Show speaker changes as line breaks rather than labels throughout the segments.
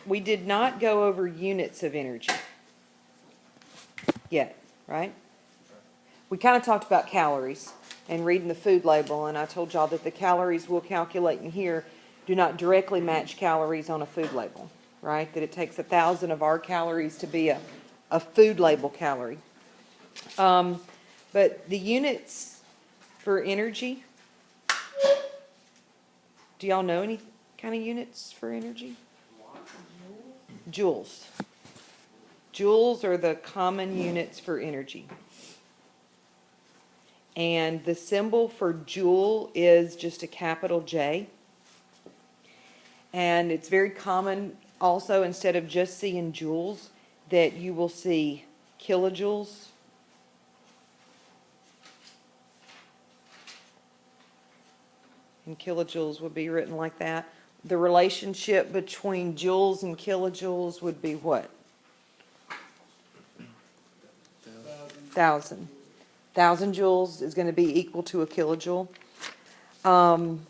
We did not go over units of energy yet, right? We kind of talked about calories and reading the food label, and I told y'all that the calories we'll calculate in here do not directly match calories on a food label, right? That it takes 1,000 of our calories to be a food label calorie. But the units for energy, do y'all know any kind of units for energy? Joules. Joules are the common units for energy. And the symbol for joule is just a capital J. And it's very common also, instead of just seeing joules, that you will see kilojoules. And kilojoules would be written like that. The relationship between joules and kilojoules would be what? 1,000. 1,000 joules is going to be equal to a kilojoule. And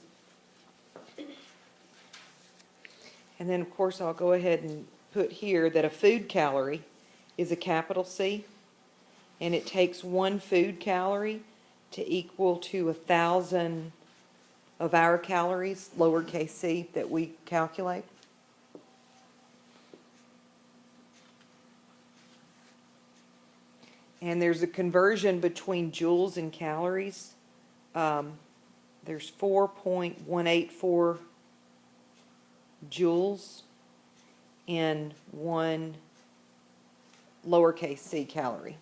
then, of course, I'll go ahead and put here that a food calorie is a capital C, and it takes 1 food calorie to equal to 1,000 of our calories, lowercase c, that we calculate. And there's a conversion between joules and calories. There's 4.184 joules in 1 lowercase c calorie.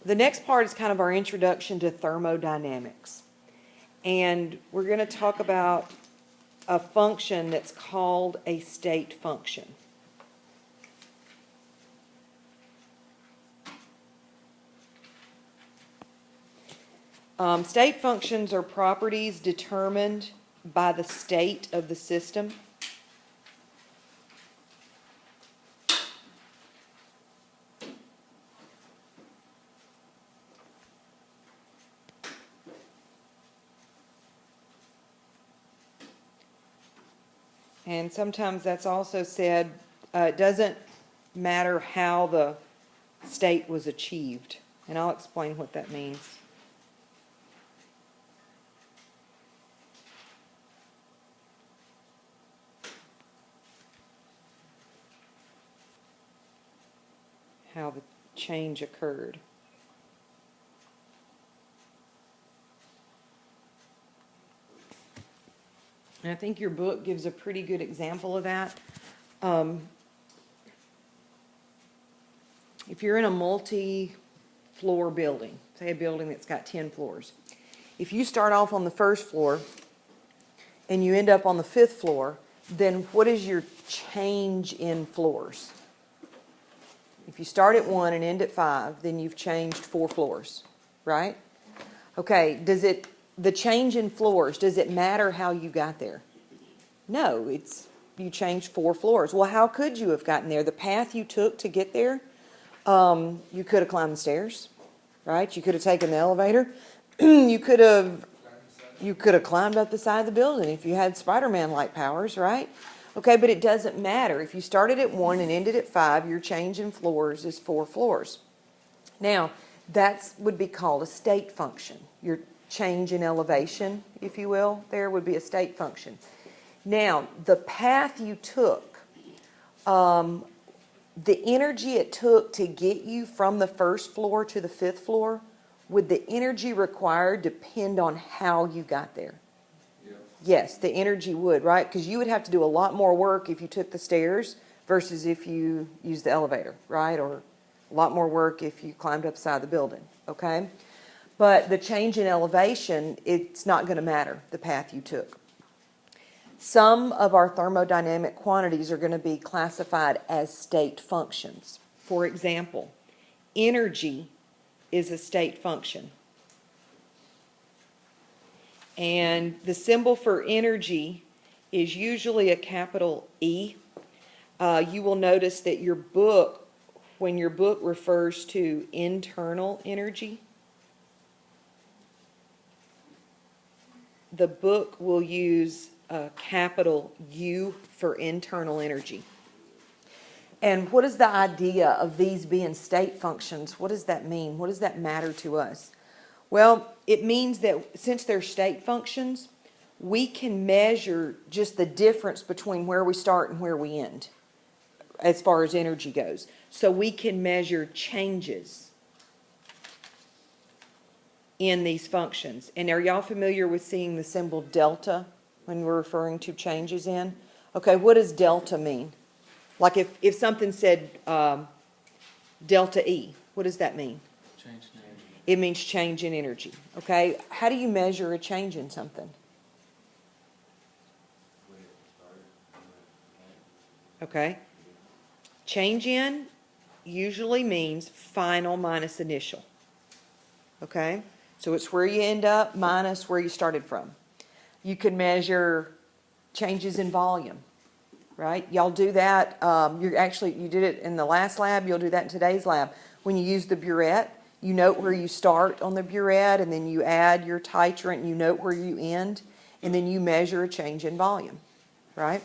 The next part is kind of our introduction to thermodynamics. And we're going to talk about a function that's called a state function. State functions are properties determined by the state of the system. And sometimes that's also said, it doesn't matter how the state was achieved. And I'll explain what that means. How the change occurred. And I think your book gives a pretty good example of that. If you're in a multi-floor building, say a building that's got 10 floors, if you start off on the first floor and you end up on the 5th floor, then what is your change in floors? If you start at 1 and end at 5, then you've changed 4 floors, right? Okay, the change in floors, does it matter how you got there? No, you changed 4 floors. Well, how could you have gotten there? The path you took to get there, you could have climbed the stairs, right? You could have taken the elevator. You could have climbed up the side of the building if you had Spider-Man-like powers, right? Okay, but it doesn't matter. If you started at 1 and ended at 5, your change in floors is 4 floors. Now, that would be called a state function. Your change in elevation, if you will, there would be a state function. Now, the path you took, the energy it took to get you from the 1st floor to the 5th floor, would the energy required depend on how you got there? Yes, the energy would, right? Because you would have to do a lot more work if you took the stairs versus if you used the elevator, right? Or a lot more work if you climbed up the side of the building, okay? But the change in elevation, it's not going to matter, the path you took. Some of our thermodynamic quantities are going to be classified as state functions. For example, energy is a state function. And the symbol for energy is usually a capital E. You will notice that your book, when your book refers to internal energy, the book will use a capital U for internal energy. And what is the idea of these being state functions? What does that mean? What does that matter to us? Well, it means that since they're state functions, we can measure just the difference between where we start and where we end as far as energy goes. So we can measure changes in these functions. And are y'all familiar with seeing the symbol delta when we're referring to changes in? Okay, what does delta mean? Like if something said delta E, what does that mean?
Change in energy.
It means change in energy. Okay, how do you measure a change in something? Okay, change in usually means final minus initial. Okay, so it's where you end up minus where you started from. You can measure changes in volume, right? Y'all do that. You did it in the last lab. You'll do that in today's lab. When you use the burette, you note where you start on the burette, and then you add your titrant, and you note where you end, and then you measure a change in volume, right?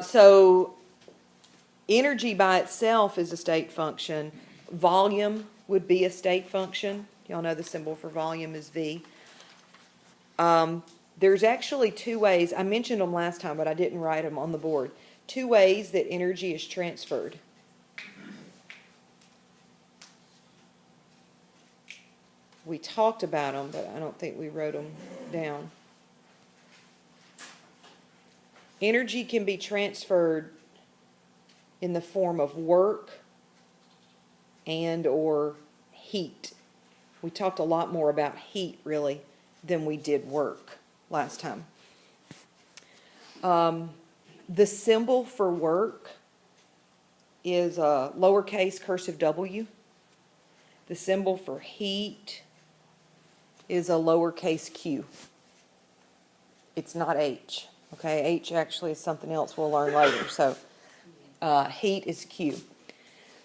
So energy by itself is a state function. Volume would be a state function. Y'all know the symbol for volume is V. There's actually two ways. I mentioned them last time, but I didn't write them on the board. Two ways that energy is transferred. We talked about them, but I don't think we wrote them down. Energy can be transferred in the form of work and or heat. We talked a lot more about heat, really, than we did work last time. The symbol for work is a lowercase cursive W. The symbol for heat is a lowercase q. It's not H. Okay, H actually is something else we'll learn later. So heat is Q.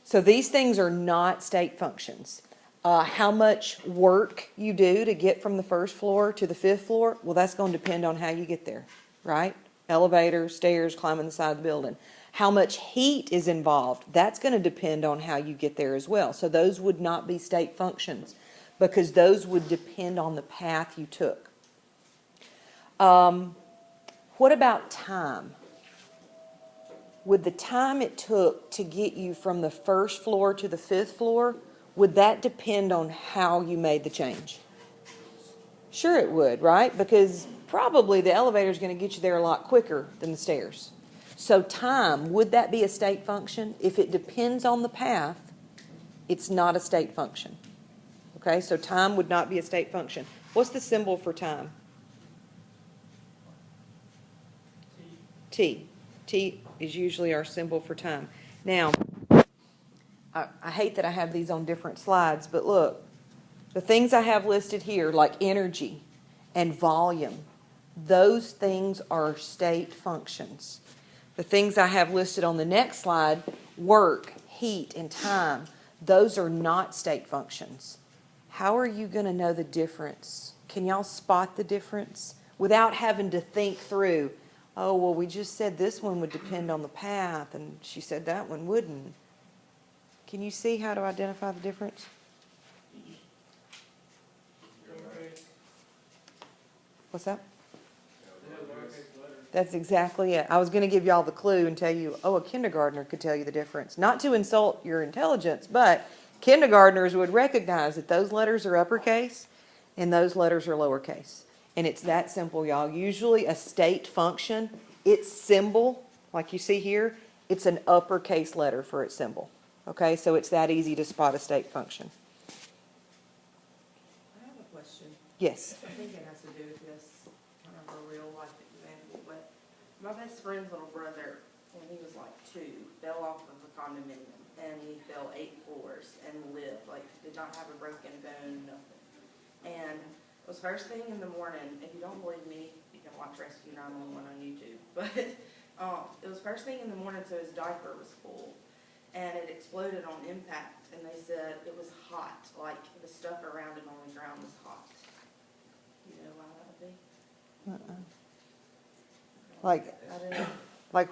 So these things are not state functions. How much work you do to get from the first floor to the fifth floor, well, that's going to depend on how you get there, right? Elevator, stairs, climbing the side of the building. How much heat is involved, that's going to depend on how you get there as well. So those would not be state functions because those would depend on the path you took. What about time? Would the time it took to get you from the first floor to the fifth floor, would that depend on how you made the change? Sure it would, right? Because probably the elevator is going to get you there a lot quicker than the stairs. So time, would that be a state function? If it depends on the path, it's not a state function. Okay, so time would not be a state function. What's the symbol for time? T. T is usually our symbol for time. Now, I hate that I have these on different slides, but look, the things I have listed here, like energy and volume, those things are state functions. The things I have listed on the next slide, work, heat, and time, those are not state functions. How are you going to know the difference? Can y'all spot the difference without having to think through, oh, well, we just said this one would depend on the path, and she said that one wouldn't. Can you see how to identify the difference? What's that? That's exactly it. I was going to give y'all the clue and tell you, oh, a kindergartner could tell you the difference. Not to insult your intelligence, but kindergartners would recognize that those letters are uppercase and those letters are lowercase. And it's that simple, y'all. Usually a state function, its symbol, like you see here, it's an uppercase letter for its symbol. Okay, so it's that easy to spot a state function.
I have a question.
Yes.
I think it has to do with this, kind of a real life example, but my best friend's little brother, when he was like 2, fell off of a condominium, and he fell 8 floors and lived, like, did not have a broken bone, nothing. And it was first thing in the morning. If you don't believe me, you can watch Rescue 911 on YouTube. But it was first thing in the morning, so his diaper was full. And it exploded on impact, and they said it was hot, like the stuff around him on the ground was hot. You know why that would be?
Like,
I didn't.
like